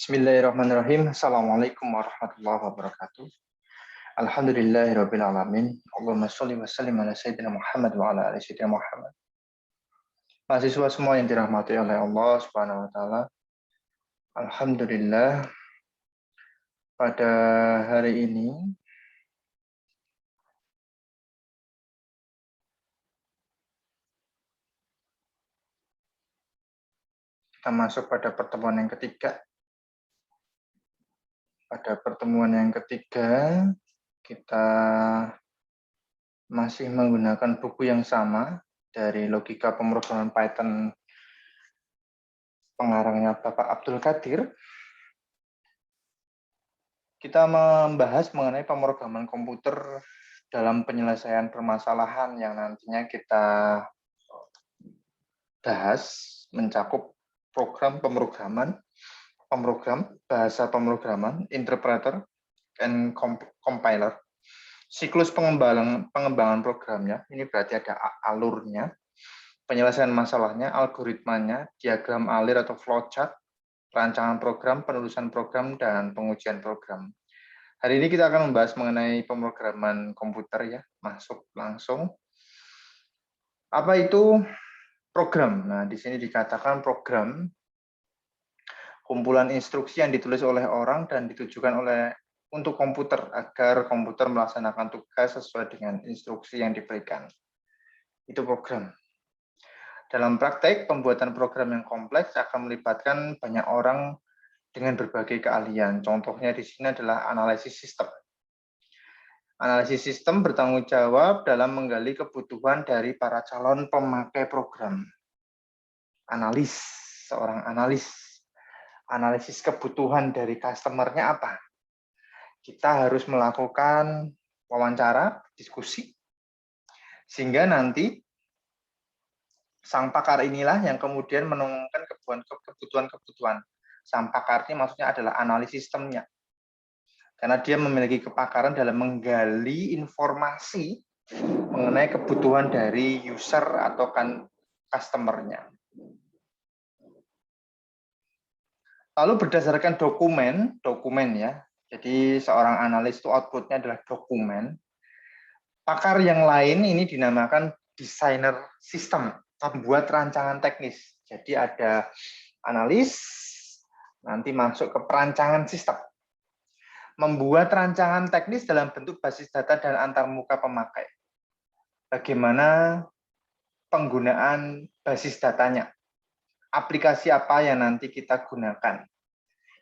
Bismillahirrahmanirrahim. Assalamualaikum warahmatullahi wabarakatuh. Alhamdulillahirabbil alamin. Allahumma sholli wa sallim ala sayyidina Muhammad wa ala ali sayyidina Muhammad. Mahasiswa semua yang dirahmati oleh Allah Subhanahu wa taala. Alhamdulillah pada hari ini kita masuk pada pertemuan yang ketiga. Pada pertemuan yang ketiga kita masih menggunakan buku yang sama dari Logika Pemrograman Python pengarangnya Bapak Abdul Qadir. Kita membahas mengenai pemrograman komputer dalam penyelesaian permasalahan yang nantinya kita bahas mencakup program pemrograman, bahasa pemrograman, interpreter, and compiler, siklus pengembangan programnya, ini berarti ada alurnya, penyelesaian masalahnya, algoritmanya, diagram alir atau flowchart, rancangan program, penulisan program, dan pengujian program. Hari ini kita akan membahas mengenai pemrograman komputer ya, masuk langsung. Apa itu program? Nah, di sini dikatakan program kumpulan instruksi yang ditulis oleh orang dan ditujukan untuk komputer agar komputer melaksanakan tugas sesuai dengan instruksi yang diberikan. Itu program. Dalam praktek, pembuatan program yang kompleks akan melibatkan banyak orang dengan berbagai keahlian. Contohnya di sini adalah analisis sistem. Analisis sistem bertanggung jawab dalam menggali kebutuhan dari para calon pemakai program. Seorang analisis kebutuhan dari customer-nya apa? Kita harus melakukan wawancara, diskusi, sehingga nanti sang pakar inilah yang kemudian menemukan kebutuhan-kebutuhan. Sang pakar ini maksudnya adalah analis sistemnya. Karena dia memiliki kepakaran dalam menggali informasi mengenai kebutuhan dari user atau customer-nya. Lalu berdasarkan dokumen ya. Jadi seorang analis itu output-nya adalah dokumen. Pakar yang lain ini dinamakan desainer sistem, pembuat rancangan teknis. Jadi ada analis, nanti masuk ke perancangan sistem. Membuat rancangan teknis dalam bentuk basis data dan antarmuka pemakai. Bagaimana penggunaan basis datanya? Aplikasi apa yang nanti kita gunakan?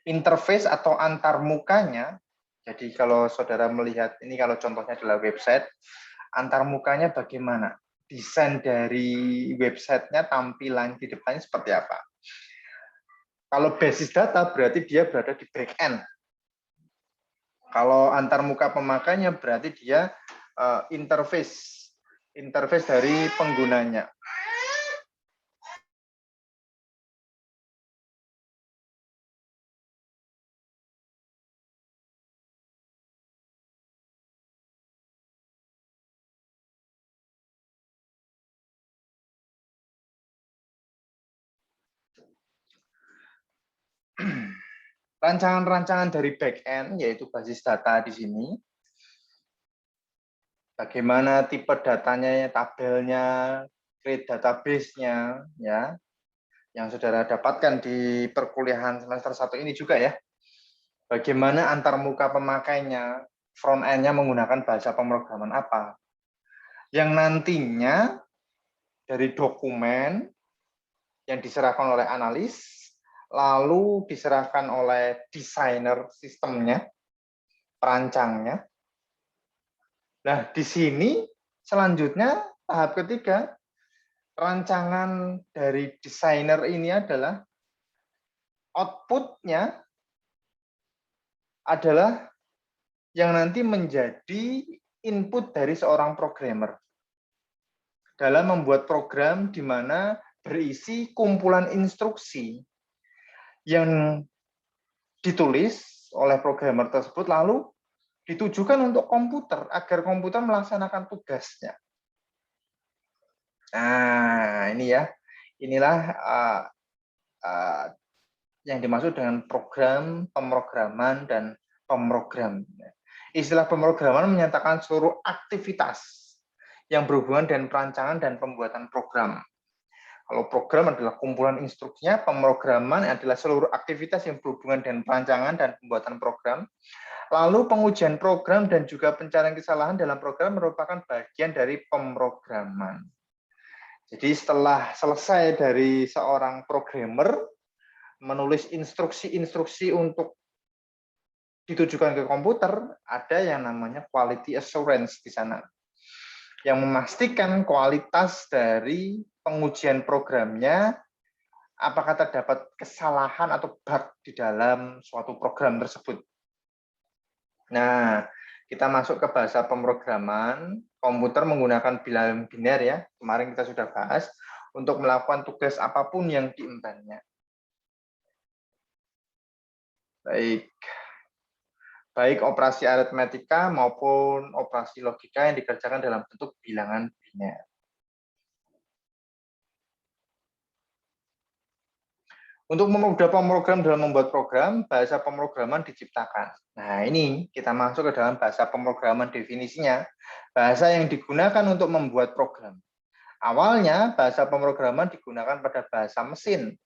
Interface atau antarmukanya, jadi kalau saudara melihat, ini kalau contohnya adalah website, antarmukanya bagaimana? Desain dari websitenya, tampilan di depannya seperti apa? Kalau basis data berarti dia berada di back end. Kalau antarmuka pemakainya berarti dia interface dari penggunanya. Rancangan-rancangan dari back end yaitu basis data di sini. Bagaimana tipe datanya, tabelnya, create database-nya, ya, yang saudara dapatkan di perkuliahan semester 1 ini juga ya. Bagaimana antarmuka pemakainya, front end-nya menggunakan bahasa pemrograman apa. Yang nantinya dari dokumen yang diserahkan oleh analis, lalu diserahkan oleh desainer sistemnya, perancangnya. Nah, di sini selanjutnya tahap ketiga, rancangan dari desainer ini adalah output-nya adalah yang nanti menjadi input dari seorang programmer dalam membuat program di mana berisi kumpulan instruksi yang ditulis oleh programmer tersebut lalu ditujukan untuk komputer agar komputer melaksanakan tugasnya. Nah, ini ya. Inilah yang dimaksud dengan program, pemrograman, dan pemrogram. Istilah pemrograman menyatakan seluruh aktivitas yang berhubungan dengan perancangan dan pembuatan program. Kalau program adalah kumpulan instruksinya, pemrograman adalah seluruh aktivitas yang berhubungan dengan perancangan dan pembuatan program. Lalu pengujian program dan juga pencarian kesalahan dalam program merupakan bagian dari pemrograman. Jadi setelah selesai dari seorang programmer menulis instruksi-instruksi untuk ditujukan ke komputer, ada yang namanya quality assurance di sana, yang memastikan kualitas dari pengujian programnya, apakah terdapat kesalahan atau bug di dalam suatu program tersebut. Nah, kita masuk ke bahasa pemrograman. Komputer menggunakan bilangan biner ya, kemarin kita sudah bahas, untuk melakukan tugas apapun yang diembannya. Baik operasi aritmetika maupun operasi logika yang dikerjakan dalam bentuk bilangan biner. Untuk memudah pemrogram dalam membuat program, bahasa pemrograman diciptakan. Nah, ini kita masuk ke dalam bahasa pemrograman definisinya. Bahasa yang digunakan untuk membuat program. Awalnya, bahasa pemrograman digunakan pada bahasa mesin,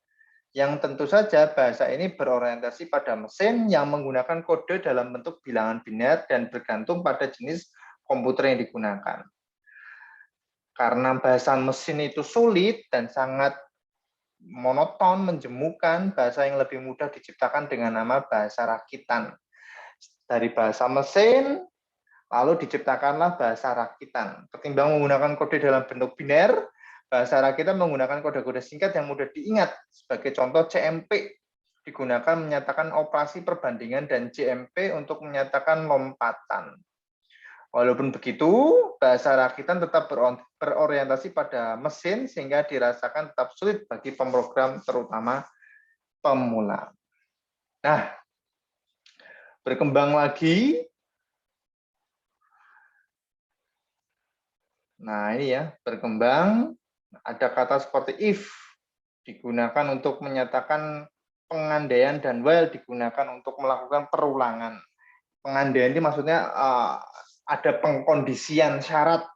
yang tentu saja bahasa ini berorientasi pada mesin yang menggunakan kode dalam bentuk bilangan biner dan bergantung pada jenis komputer yang digunakan. Karena bahasa mesin itu sulit dan sangat monoton, menjemukan, bahasa yang lebih mudah diciptakan dengan nama bahasa rakitan. Dari bahasa mesin, lalu diciptakanlah bahasa rakitan. Ketimbang menggunakan kode dalam bentuk biner, bahasa rakitan menggunakan kode-kode singkat yang mudah diingat. Sebagai contoh, CMP digunakan menyatakan operasi perbandingan dan JMP untuk menyatakan lompatan. Walaupun begitu, bahasa rakitan tetap berorientasi pada mesin sehingga dirasakan tetap sulit bagi pemrogram terutama pemula. Nah, berkembang lagi. Nah, ini ya, berkembang. Ada kata seperti if digunakan untuk menyatakan pengandaian dan while digunakan untuk melakukan perulangan. Pengandaian ini maksudnya ada pengkondisian syarat.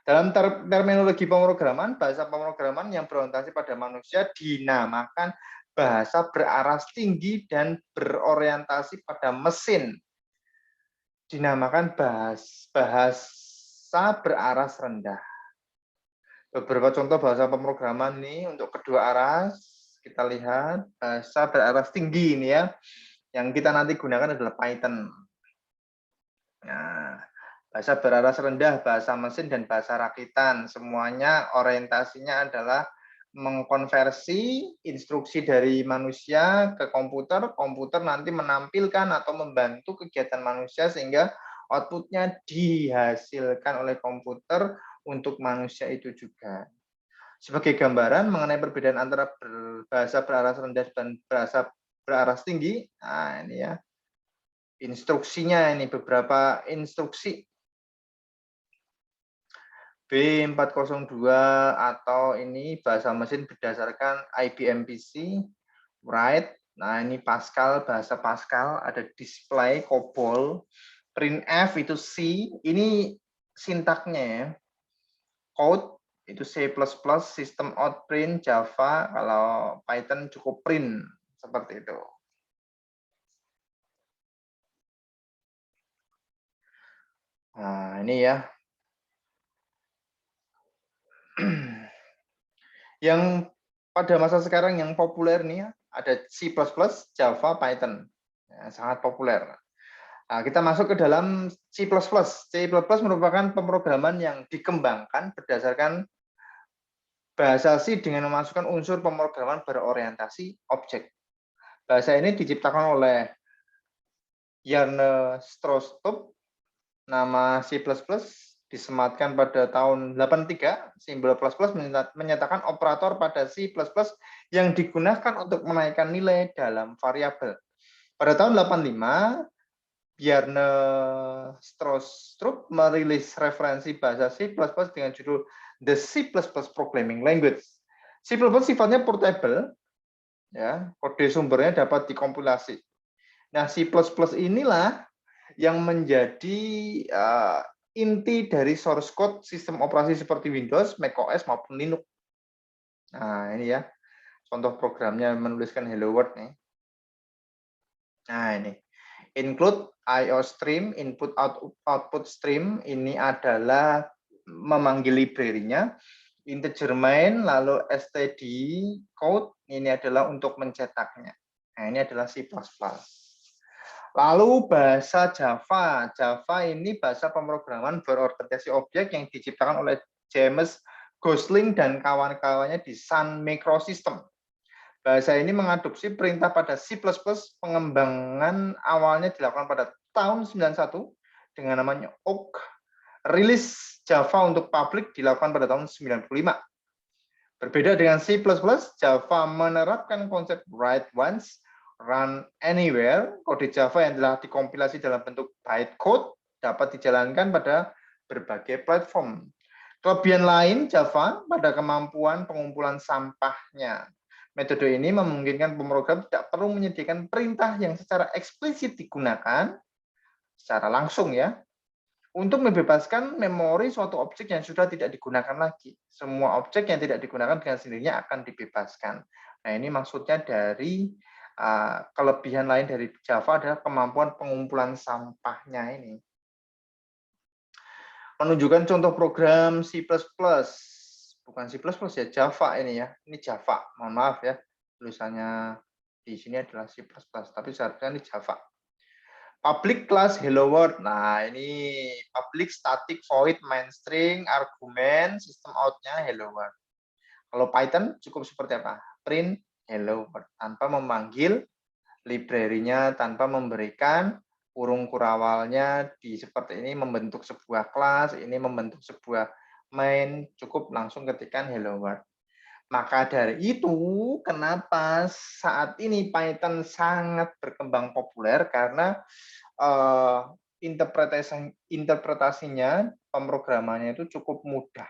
Dalam terminologi pemrograman, bahasa pemrograman yang berorientasi pada manusia dinamakan bahasa beraras tinggi dan berorientasi pada mesin. Dinamakan bahasa beraras rendah. Beberapa contoh bahasa pemrograman ini untuk kedua aras, kita lihat bahasa beraras tinggi ini ya. Yang kita nanti gunakan adalah Python. Nah, bahasa beraras rendah, bahasa mesin, dan bahasa rakitan. Semuanya orientasinya adalah mengkonversi instruksi dari manusia ke komputer. Komputer nanti menampilkan atau membantu kegiatan manusia sehingga outputnya dihasilkan oleh komputer untuk manusia itu juga. Sebagai gambaran mengenai perbedaan antara bahasa beraras rendah dan bahasa beraras tinggi, nah ini ya. Instruksinya ini beberapa instruksi B402 atau ini bahasa mesin berdasarkan IBM PC, write. Nah, ini Pascal, bahasa Pascal, ada display, COBOL, printf itu C, ini sintaknya ya. Code itu C++, system out print, Java, kalau Python cukup print, seperti itu. Nah, ini ya. Yang pada masa sekarang yang populer nih ya, ada C++, Java, Python. Ya, sangat populer. Nah, kita masuk ke dalam C++. C++ merupakan pemrograman yang dikembangkan berdasarkan bahasa C dengan memasukkan unsur pemrograman berorientasi objek. Bahasa ini diciptakan oleh Jarno Strostrup. Nama C++ disematkan pada tahun 83, simbol plus plus menyatakan operator pada C++ yang digunakan untuk menaikkan nilai dalam variabel. Pada tahun 85, Bjarne Strostrup merilis referensi bahasa C++ dengan judul The C++ Programming Language. C++ sifatnya portable, Ya, kode sumbernya dapat dikompilasi. Nah, C++ inilah yang menjadi inti dari source code sistem operasi seperti Windows, macOS maupun Linux. Nah, ini ya contoh programnya menuliskan hello world nih. Nah, ini include IO stream, input output stream, ini adalah memanggil library-nya, integer main, lalu std code, ini adalah untuk mencetaknya. Nah, ini adalah C++. Lalu bahasa Java. Java ini bahasa pemrograman berorientasi objek yang diciptakan oleh James Gosling dan kawan-kawannya di Sun Microsystem. Bahasa ini mengadopsi perintah pada C++, pengembangan awalnya dilakukan pada tahun 91 dengan namanya Oak. Rilis Java untuk publik dilakukan pada tahun 95. Berbeda dengan C++, Java menerapkan konsep write once, run anywhere. Kode Java yang telah dikompilasi dalam bentuk bytecode dapat dijalankan pada berbagai platform. Kelebihan lain Java pada kemampuan pengumpulan sampahnya. Metode ini memungkinkan pemrogram tidak perlu menyediakan perintah yang secara eksplisit digunakan secara langsung ya, untuk membebaskan memori suatu objek yang sudah tidak digunakan lagi. Semua objek yang tidak digunakan dengan sendirinya akan dibebaskan. Nah, ini maksudnya dari kelebihan lain dari Java adalah kemampuan pengumpulan sampahnya ini. Menunjukkan contoh program C++. Bukan C++ ya, Java ini ya. Ini Java, mohon maaf ya. Tulisannya di sini adalah C++, tapi seharusnya ini Java. Public class hello world. Nah, ini public static void main string argumen sistem out-nya hello world. Kalau Python cukup seperti apa? Print hello world tanpa memanggil library-nya, tanpa memberikan kurung kurawalnya di seperti ini membentuk sebuah kelas, ini membentuk sebuah main, cukup langsung ketikkan hello world. Maka dari itu, kenapa saat ini Python sangat berkembang populer karena interpretasinya, pemrogramannya itu cukup mudah.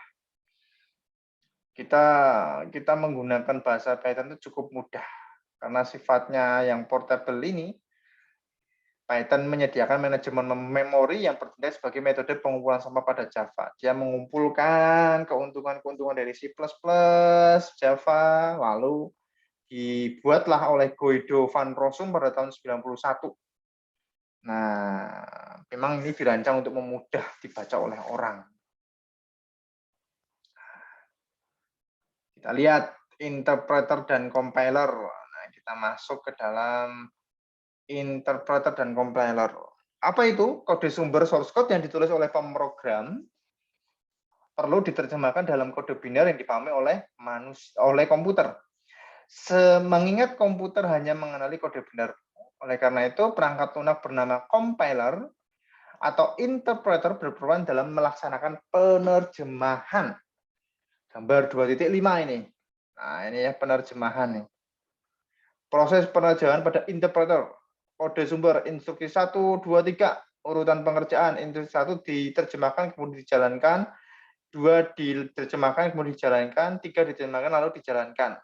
Kita menggunakan bahasa Python itu cukup mudah karena sifatnya yang portable ini. Python menyediakan manajemen memori yang bertindak sebagai metode pengumpulan sampah pada Java. Dia mengumpulkan keuntungan-keuntungan dari C++, Java, lalu dibuatlah oleh Guido van Rossum pada tahun 91. Nah, memang ini dirancang untuk memudah dibaca oleh orang. Kita lihat interpreter dan compiler. Nah, kita masuk ke dalam interpreter dan compiler. Apa itu? Kode sumber source code yang ditulis oleh pemrogram perlu diterjemahkan dalam kode biner yang dipahami oleh komputer. Mengingat komputer hanya mengenali kode biner. Oleh karena itu, perangkat lunak bernama compiler atau interpreter berperan dalam melaksanakan penerjemahan. Gambar 2.5 ini. Nah, ini ya penerjemahan nih. Proses penerjemahan pada interpreter. Kode sumber instruksi 1, 2, 3, urutan pengerjaan instruksi 1 diterjemahkan kemudian dijalankan, 2 diterjemahkan kemudian dijalankan, 3 diterjemahkan lalu dijalankan.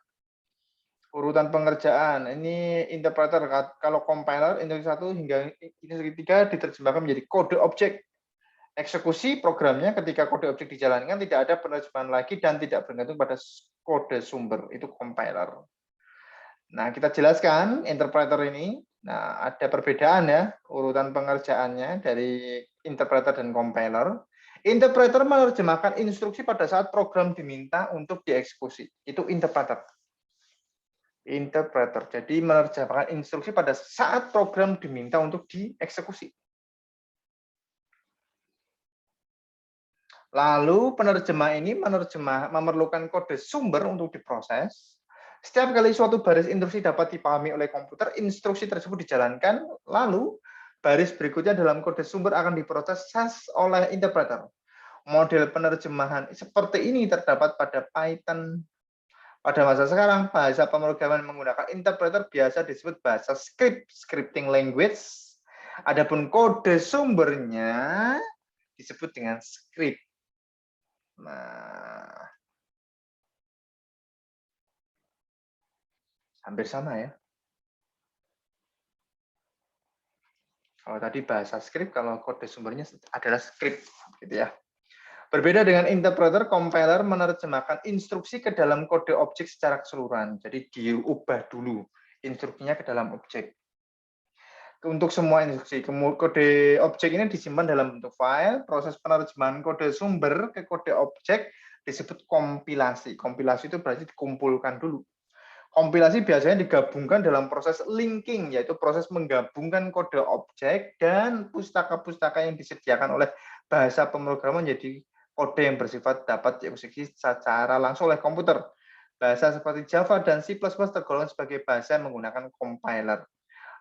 Urutan pengerjaan ini interpreter, kalau compiler instruksi 1 hingga instruksi 3 diterjemahkan menjadi kode objek. Eksekusi programnya ketika kode objek dijalankan tidak ada penerjemahan lagi dan tidak bergantung pada kode sumber, itu compiler. Nah, kita jelaskan interpreter ini. Nah, ada perbedaan ya urutan pengerjaannya dari interpreter dan compiler. Interpreter menerjemahkan instruksi pada saat program diminta untuk dieksekusi. Itu interpreter. Interpreter. Jadi menerjemahkan instruksi pada saat program diminta untuk dieksekusi. Lalu penerjemah ini memerlukan kode sumber untuk diproses. Setiap kali suatu baris instruksi dapat dipahami oleh komputer, instruksi tersebut dijalankan, lalu baris berikutnya dalam kode sumber akan diproses oleh interpreter. Model penerjemahan seperti ini terdapat pada Python. Pada masa sekarang, bahasa pemrograman menggunakan interpreter biasa disebut bahasa scripting language. Adapun kode sumbernya disebut dengan script. Nah, Hampir sama ya. Kalau tadi bahasa script, kalau kode sumbernya adalah script, gitu ya. Berbeda dengan interpreter, compiler menerjemahkan instruksi ke dalam kode objek secara keseluruhan. Jadi diubah dulu instruksinya ke dalam objek. Untuk semua instruksi, kode objek ini disimpan dalam bentuk file. Proses penerjemahan kode sumber ke kode objek disebut kompilasi. Kompilasi itu berarti dikumpulkan dulu. Kompilasi biasanya digabungkan dalam proses linking, yaitu proses menggabungkan kode objek dan pustaka-pustaka yang disediakan oleh bahasa pemrograman menjadi kode yang bersifat dapat dieksekusi secara langsung oleh komputer. Bahasa seperti Java dan C++ tergolong sebagai bahasa yang menggunakan compiler.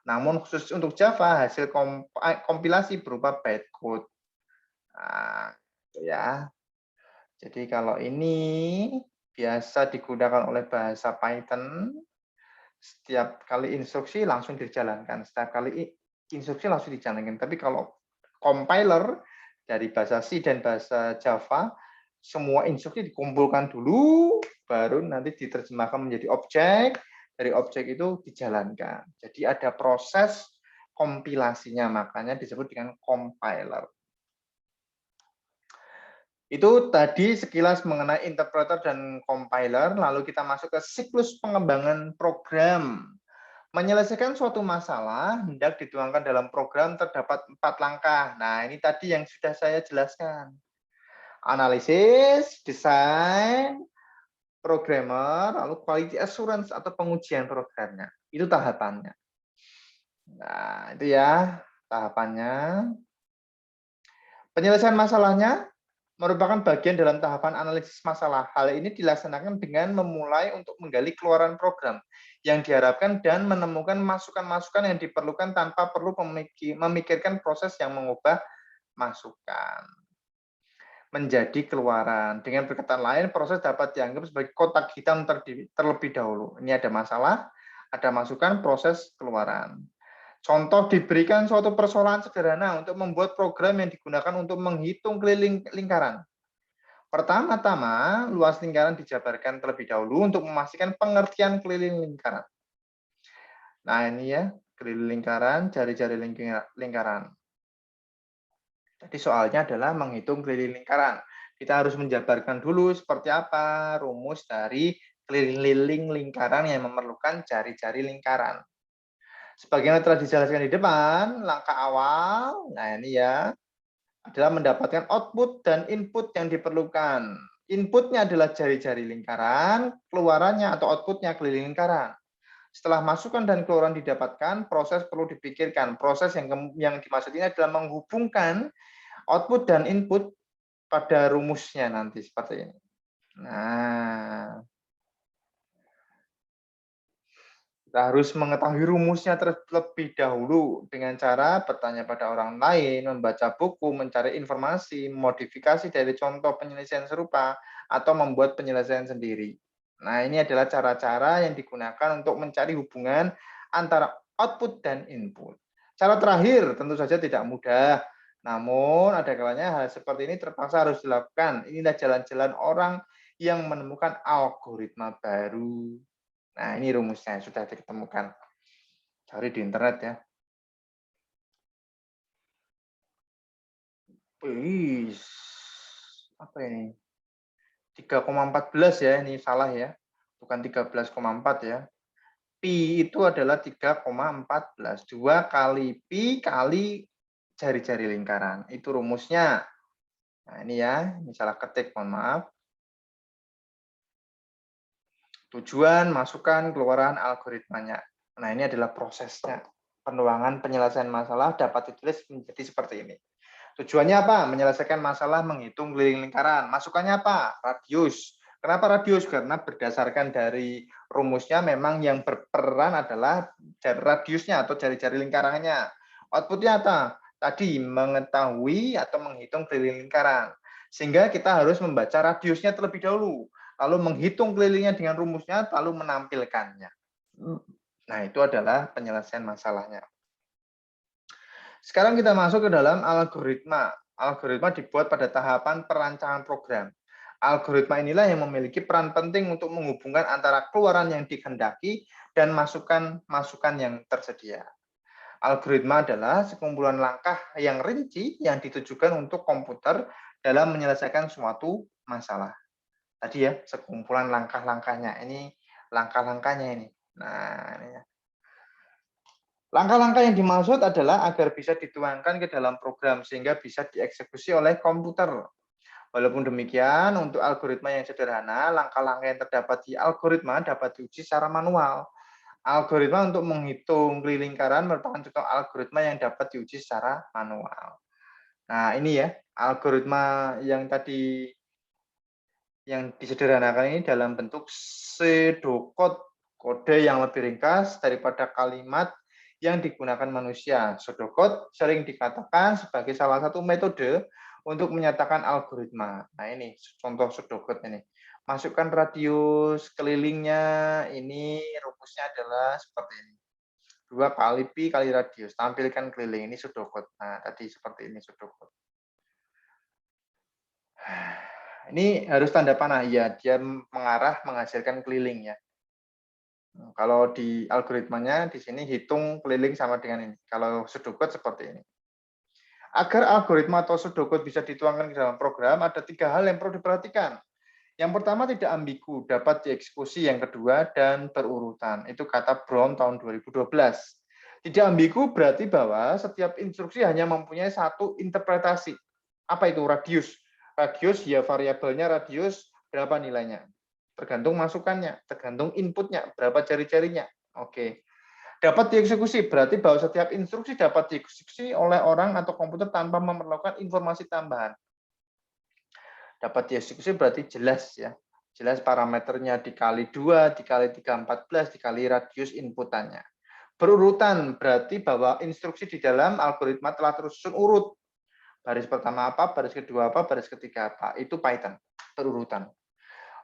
Namun khusus untuk Java, hasil kompilasi berupa bytecode. Nah, itu ya. Jadi kalau ini biasa digunakan oleh bahasa Python, setiap kali instruksi langsung dijalankan. Setiap kali instruksi langsung dijalankan. Tapi kalau compiler dari bahasa C dan bahasa Java, semua instruksi dikumpulkan dulu, baru nanti diterjemahkan menjadi objek. Dari objek itu dijalankan. Jadi ada proses kompilasinya, makanya disebut dengan compiler. Itu tadi sekilas mengenai interpreter dan compiler, lalu kita masuk ke siklus pengembangan program. Menyelesaikan suatu masalah, hendak dituangkan dalam program terdapat 4 langkah. Nah, ini tadi yang sudah saya jelaskan. Analisis, desain, programmer, lalu quality assurance atau pengujian programnya. Itu tahapannya. Nah, itu ya tahapannya. Penyelesaian masalahnya merupakan bagian dalam tahapan analisis masalah. Hal ini dilaksanakan dengan memulai untuk menggali keluaran program yang diharapkan dan menemukan masukan-masukan yang diperlukan tanpa perlu memikirkan proses yang mengubah masukan menjadi keluaran. Dengan perkataan lain, proses dapat dianggap sebagai kotak hitam terlebih dahulu. Ini ada masalah, ada masukan, proses keluaran. Contoh, diberikan suatu persoalan sederhana untuk membuat program yang digunakan untuk menghitung keliling lingkaran. Pertama-tama, luas lingkaran dijabarkan terlebih dahulu untuk memastikan pengertian keliling lingkaran. Nah, ini ya, keliling lingkaran, jari-jari lingkaran. Jadi soalnya adalah menghitung keliling lingkaran. Kita harus menjabarkan dulu seperti apa rumus dari keliling lingkaran yang memerlukan jari-jari lingkaran. Sebagaimana telah dijelaskan di depan, langkah awal, nah ini ya, adalah mendapatkan output dan input yang diperlukan. Inputnya adalah jari-jari lingkaran, keluarannya atau outputnya keliling lingkaran. Setelah masukan dan keluaran didapatkan, proses perlu dipikirkan. Proses yang dimaksud ini adalah menghubungkan output dan input pada rumusnya nanti seperti ini. Nah, kita harus mengetahui rumusnya terlebih dahulu dengan cara bertanya pada orang lain, membaca buku, mencari informasi, modifikasi dari contoh penyelesaian serupa, atau membuat penyelesaian sendiri. Nah, ini adalah cara-cara yang digunakan untuk mencari hubungan antara output dan input. Cara terakhir tentu saja tidak mudah, namun ada kalanya hal seperti ini terpaksa harus dilakukan. Inilah jalan-jalan orang yang menemukan algoritma baru. Nah, ini rumusnya sudah ditemukan. Cari di internet ya. Wih, apa ini? 3,14 ya, ini salah ya. Bukan 13,4 ya. Pi itu adalah 3,14. 2 kali pi kali jari-jari lingkaran. Itu rumusnya. Nah, ini ya, ini salah ketik, mohon maaf. Tujuan, masukan, keluaran, algoritmanya. Nah, ini adalah prosesnya. Penuangan penyelesaian masalah dapat ditulis menjadi seperti ini. Tujuannya apa? Menyelesaikan masalah menghitung keliling lingkaran. Masukannya apa? Radius. Kenapa radius? Karena berdasarkan dari rumusnya memang yang berperan adalah radiusnya atau jari-jari lingkarannya. Outputnya apa? Tadi mengetahui atau menghitung keliling lingkaran. Sehingga kita harus membaca radiusnya terlebih dahulu. Lalu menghitung kelilingnya dengan rumusnya, lalu menampilkannya. Nah, itu adalah penyelesaian masalahnya. Sekarang kita masuk ke dalam algoritma. Algoritma dibuat pada tahapan perancangan program. Algoritma inilah yang memiliki peran penting untuk menghubungkan antara keluaran yang dikehendaki dan masukan-masukan yang tersedia. Algoritma adalah sekumpulan langkah yang rinci yang ditujukan untuk komputer dalam menyelesaikan suatu masalah. Tadi ya, sekumpulan langkah-langkahnya. Ini langkah-langkahnya ini. Nah, ini ya. Langkah-langkah yang dimaksud adalah agar bisa dituangkan ke dalam program sehingga bisa dieksekusi oleh komputer. Walaupun demikian, untuk algoritma yang sederhana, langkah-langkah yang terdapat di algoritma dapat diuji secara manual. Algoritma untuk menghitung keliling lingkaran merupakan contoh algoritma yang dapat diuji secara manual. Nah, ini ya, algoritma yang tadi yang disederhanakan ini dalam bentuk pseudocode, kode yang lebih ringkas daripada kalimat yang digunakan manusia. Pseudocode sering dikatakan sebagai salah satu metode untuk menyatakan algoritma. Nah, ini contoh pseudocode ini. Masukkan radius kelilingnya, ini rumusnya adalah seperti ini. 2 kali pi kali radius, tampilkan keliling, ini pseudocode. Nah, tadi seperti ini pseudocode. Ini harus tanda panah, ya, dia mengarah menghasilkan keliling ya. Kalau di algoritmanya di sini hitung keliling sama dengan ini. Kalau pseudocode seperti ini. Agar algoritma atau pseudocode bisa dituangkan ke dalam program, ada 3 hal yang perlu diperhatikan. Yang pertama tidak ambigu, dapat dieksekusi. Yang kedua dan berurutan. Itu kata Brown tahun 2012. Tidak ambigu berarti bahwa setiap instruksi hanya mempunyai satu interpretasi. Apa itu radius? Radius ya variabelnya radius berapa nilainya. Tergantung masukannya, tergantung inputnya, berapa jari-jarinya. Oke. Dapat dieksekusi berarti bahwa setiap instruksi dapat dieksekusi oleh orang atau komputer tanpa memerlukan informasi tambahan. Dapat dieksekusi berarti jelas ya. Jelas parameternya dikali 2, dikali 3, 14, dikali radius inputannya. Berurutan berarti bahwa instruksi di dalam algoritma telah tersusun urut. Baris pertama apa, baris kedua apa, baris ketiga apa. Itu Python, berurutan.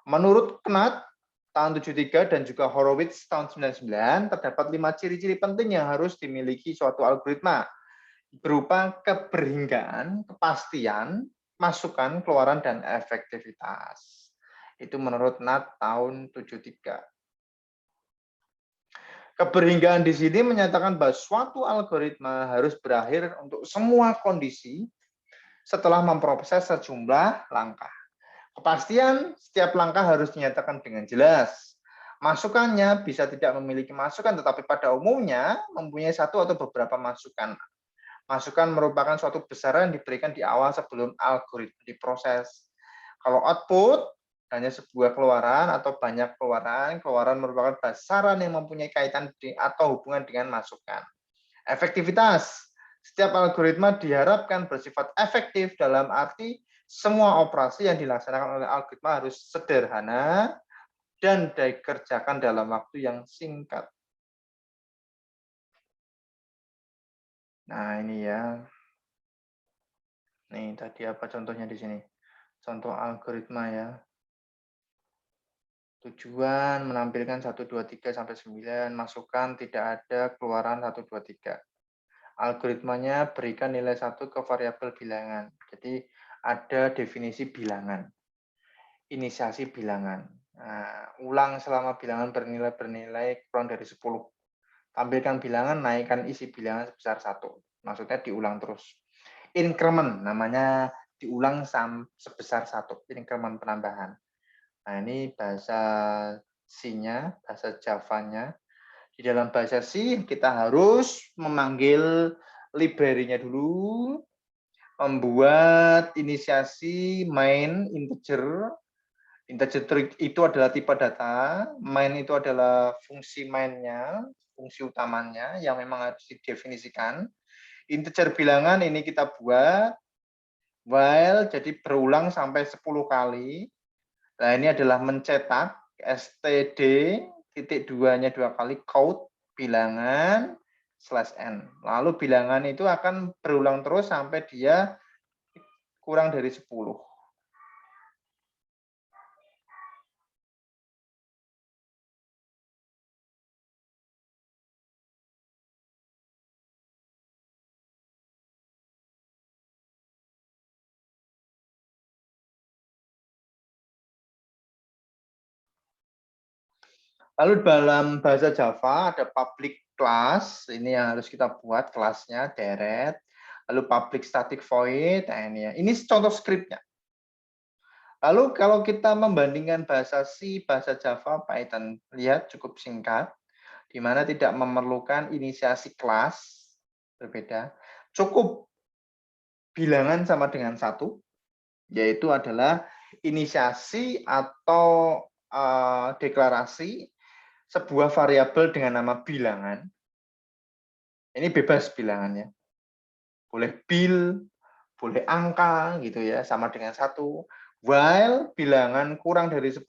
Menurut Knath tahun 73 dan juga Horowitz tahun 99, terdapat 5 ciri-ciri penting yang harus dimiliki suatu algoritma. Berupa keberhinggaan, kepastian, masukan, keluaran, dan efektivitas. Itu menurut Knath tahun 73. Keberhinggaan di sini menyatakan bahwa suatu algoritma harus berakhir untuk semua kondisi setelah memproses sejumlah langkah. Kepastian, setiap langkah harus dinyatakan dengan jelas. Masukannya bisa tidak memiliki masukan, tetapi pada umumnya mempunyai satu atau beberapa masukan. Masukan merupakan suatu besaran yang diberikan di awal sebelum algoritma diproses. Kalau output hanya sebuah keluaran atau banyak keluaran, keluaran merupakan besaran yang mempunyai kaitan atau hubungan dengan masukan. Efektivitas, setiap algoritma diharapkan bersifat efektif dalam arti semua operasi yang dilaksanakan oleh algoritma harus sederhana dan dikerjakan dalam waktu yang singkat. Nah, ini ya. Nih, tadi apa contohnya di sini? Contoh algoritma ya. Tujuan menampilkan 1, 2, 3, sampai 9. Masukan tidak ada, keluaran 1, 2, 3. Algoritmanya berikan nilai 1 ke variabel bilangan. Jadi ada definisi bilangan. Inisiasi bilangan. Nah, ulang selama bilangan bernilai kurang dari 10. Tampilkan bilangan, naikkan isi bilangan sebesar 1. Maksudnya diulang terus. Increment, namanya diulang sebesar 1. Increment penambahan. Nah, ini bahasa C-nya, bahasa Java-nya. Di dalam bahasa C, kita harus memanggil library-nya dulu, membuat inisiasi main integer. Integer itu adalah tipe data, main itu adalah fungsi mainnya, fungsi utamanya yang memang harus didefinisikan. Integer bilangan ini kita buat, while jadi berulang sampai 10 kali. Nah, ini adalah mencetak std titik 2-nya 2 kali code bilangan /n. Lalu bilangan itu akan berulang terus sampai dia kurang dari 10. Lalu dalam bahasa Java ada public class, ini yang harus kita buat kelasnya, deret. Lalu public static void, nah ini ya. Ini contoh skripnya. Lalu kalau kita membandingkan bahasa C, bahasa Java, Python, lihat cukup singkat, di mana tidak memerlukan inisiasi kelas, berbeda. Cukup bilangan sama dengan 1, yaitu adalah inisiasi atau deklarasi sebuah variabel dengan nama bilangan. Ini bebas bilangannya. Boleh bil, boleh angka gitu ya, sama dengan 1. While bilangan kurang dari 10.2.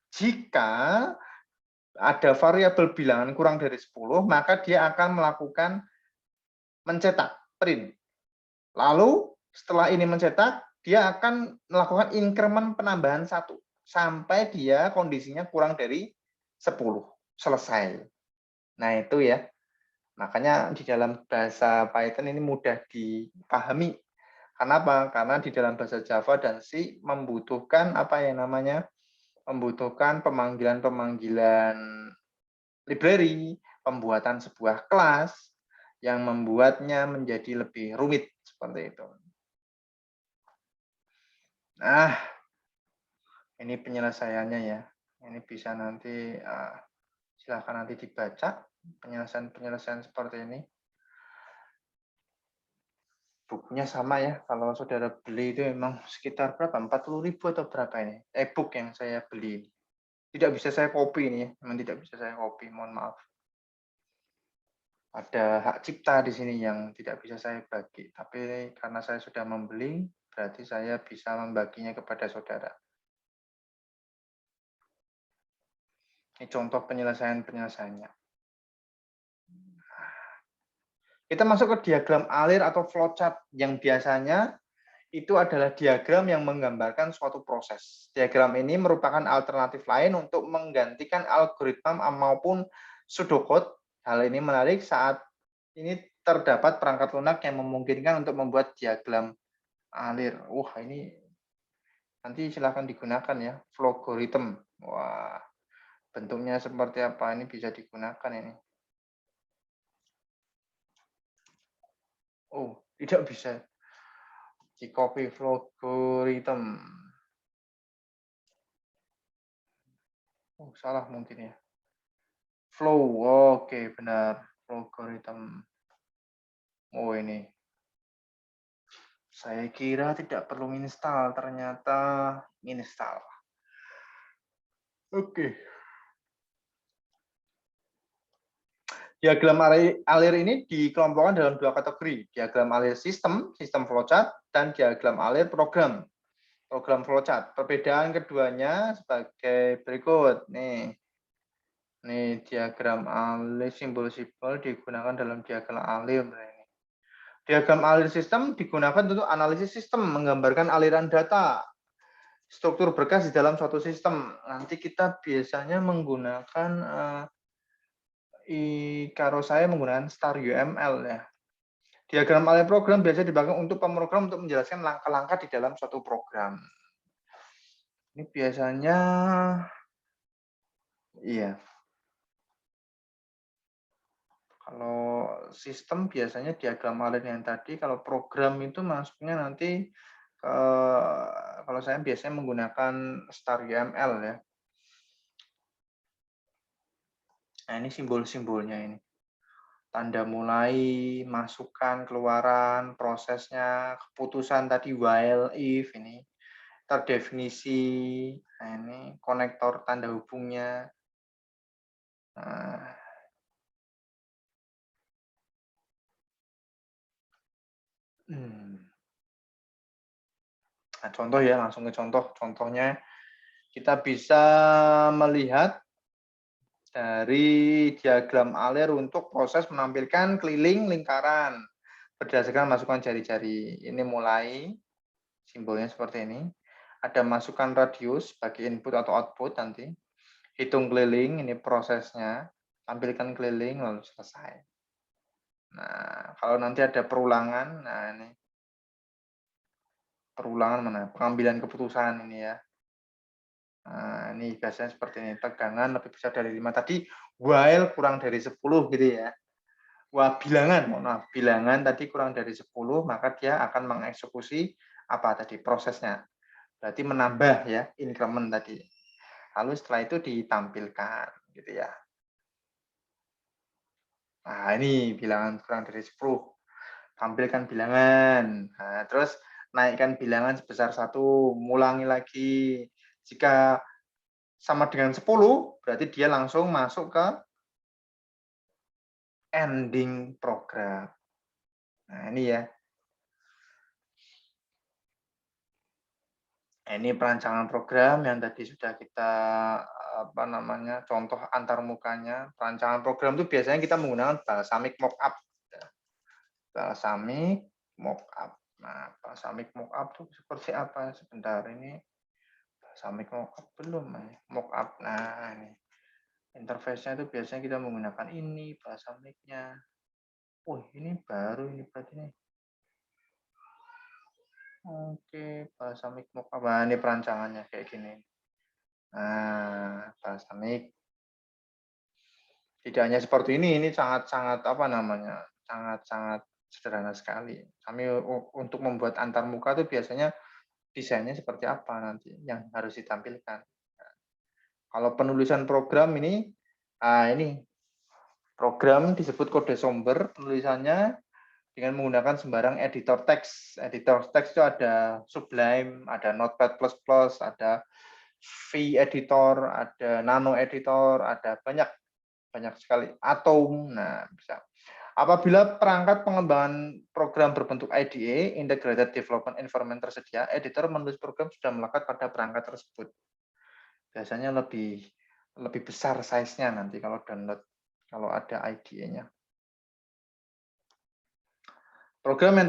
Jika ada variabel bilangan kurang dari 10, maka dia akan melakukan mencetak, print. Lalu setelah ini mencetak, dia akan melakukan increment penambahan 1 sampai dia kondisinya kurang dari 10. Selesai. Nah, itu ya. Makanya di dalam bahasa Python ini mudah dipahami. Kenapa? Karena di dalam bahasa Java dan C membutuhkan apa yang namanya? Membutuhkan pemanggilan-pemanggilan library, pembuatan sebuah kelas yang membuatnya menjadi lebih rumit seperti itu. Nah, ini penyelesaiannya ya. Ini bisa nanti silakan nanti dibaca penyelesaian-penyelesaian seperti ini. Bukunya sama ya, kalau saudara beli itu memang sekitar berapa? 40.000 atau berapa ini? E-book yang saya beli. Tidak bisa saya copy ini ya, memang tidak bisa saya copy, mohon maaf. Ada hak cipta di sini yang tidak bisa saya bagi, tapi karena saya sudah membeli, berarti saya bisa membaginya kepada saudara. Ini contoh penyelesaian-penyelesaiannya. Kita masuk ke diagram alir atau flowchart yang biasanya itu adalah diagram yang menggambarkan suatu proses. Diagram ini merupakan alternatif lain untuk menggantikan algoritma maupun pseudocode. Hal ini menarik saat ini terdapat perangkat lunak yang memungkinkan untuk membuat diagram alir. Wah, ini nanti silahkan digunakan ya, flowgorithm. Wah, bentuknya seperti apa? Ini bisa digunakan ini. Oh, tidak bisa. Di copy flowgorithm. Oh, salah mungkin ya. Flow, oke benar. Flowgorithm. Oh ini. Saya kira tidak perlu install, ternyata install. Oke. Diagram alir ini dikelompokkan dalam 2 kategori. Diagram alir sistem flowchart, dan diagram alir program flowchart. Perbedaan keduanya sebagai berikut. Nih diagram alir, simbol-simbol digunakan dalam diagram alir. Diagram alir sistem digunakan untuk analisis sistem, menggambarkan aliran data, struktur berkas di dalam suatu sistem. Nanti kita biasanya menggunakan kalau saya menggunakan star UML ya. Diagram alir program biasanya dipakai untuk pemrogram untuk menjelaskan langkah-langkah di dalam suatu program. Ini biasanya iya. Kalau sistem biasanya diagram alir yang tadi, kalau program itu masuknya nanti kalau saya biasanya menggunakan star UML ya. Nah, ini simbol-simbolnya ini. Tanda mulai, masukan, keluaran, prosesnya, keputusan tadi while, if, ini terdefinisi, nah ini konektor tanda hubungnya. Nah, contoh ya, langsung ke contoh. Contohnya kita bisa melihat dari diagram alir untuk proses menampilkan keliling lingkaran berdasarkan masukan jari-jari. Ini mulai, simbolnya seperti ini. Ada masukan radius bagi input atau output nanti. Hitung keliling, ini prosesnya. Tampilkan keliling, lalu selesai. Nah, kalau nanti ada perulangan, nah ini. Perulangan mana? Pengambilan keputusan ini ya. Nah, ini biasanya seperti ini, tegangan lebih besar dari 5 tadi, while kurang dari 10 gitu ya. Wah, bilangan, mohon maaf, bilangan tadi kurang dari 10, maka dia akan mengeksekusi apa tadi prosesnya. Berarti menambah ya, increment tadi. Lalu setelah itu ditampilkan gitu ya. Nah, ini bilangan kurang dari 10. Tampilkan bilangan. Nah, terus naikkan bilangan sebesar 1, ngulangi lagi. Jika sama dengan 10, berarti dia langsung masuk ke ending program. Nah, ini ya. Ini perancangan program yang tadi sudah kita contoh antarmukanya. Perancangan program itu biasanya kita menggunakan balsamic mockup. Balsamic mockup. Nah, balsamic mockup itu seperti apa? Sebentar ini. Balsamic mockup belum, mockup. Nah, ini interface-nya itu biasanya kita menggunakan ini balsamicnya. Ini baru ini berarti nih. Oke, balsamic mockup. Nah, ini perancangannya kayak gini. Nah, balsamic. Tidak hanya seperti ini sangat-sangat sangat-sangat sederhana sekali. Kami untuk membuat antarmuka itu biasanya desainnya seperti apa nanti yang harus ditampilkan. Nah, kalau penulisan program ini program disebut kode somber penulisannya dengan menggunakan sembarang editor teks. Editor teks itu ada Sublime, ada Notepad++, ada V-editor, ada Nano editor, ada banyak sekali. Atom, nah bisa. Apabila perangkat pengembangan program berbentuk IDE, Integrated Development Environment tersedia, editor menulis program sudah melekat pada perangkat tersebut. Biasanya lebih besar size-nya nanti kalau download, kalau ada IDE-nya. Program yang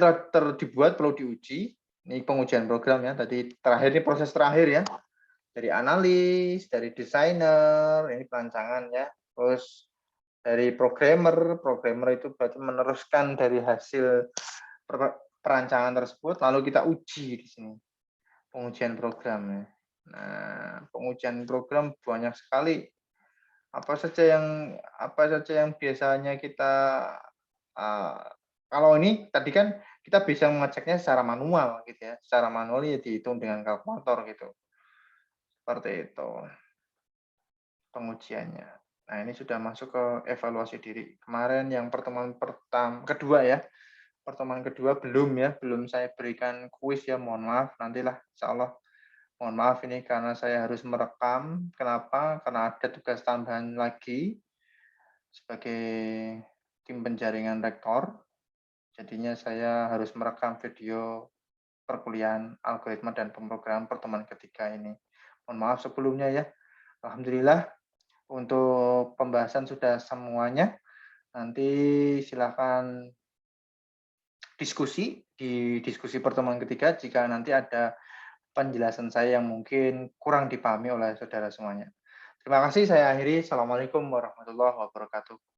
dibuat perlu diuji. Ini pengujian program ya. Tadi terakhir ini proses terakhir ya. Dari analis, dari desainer, ini perancangan ya. Terus dari programmer itu berarti meneruskan dari hasil perancangan tersebut, lalu kita uji di sini. Pengujian program ya. Nah, pengujian program banyak sekali. Apa saja yang biasanya kita kalau ini tadi kan kita bisa mengeceknya secara manual gitu ya. Secara manual ya dihitung dengan kalkulator gitu. Seperti itu pengujiannya. Nah, ini sudah masuk ke evaluasi diri. Kemarin yang pertemuan kedua ya. Pertemuan kedua belum saya berikan kuis ya, mohon maaf, nantilah insya Allah. Mohon maaf ini karena saya harus merekam. Kenapa? Karena ada tugas tambahan lagi sebagai tim penjaringan rektor. Jadinya saya harus merekam video perkuliahan algoritma dan pemrograman pertemuan ketiga ini. Mohon maaf sebelumnya ya. Alhamdulillah untuk pembahasan sudah semuanya. Nanti silakan diskusi di diskusi pertemuan ketiga jika nanti ada penjelasan saya yang mungkin kurang dipahami oleh saudara semuanya. Terima kasih, saya akhiri. Assalamualaikum warahmatullahi wabarakatuh.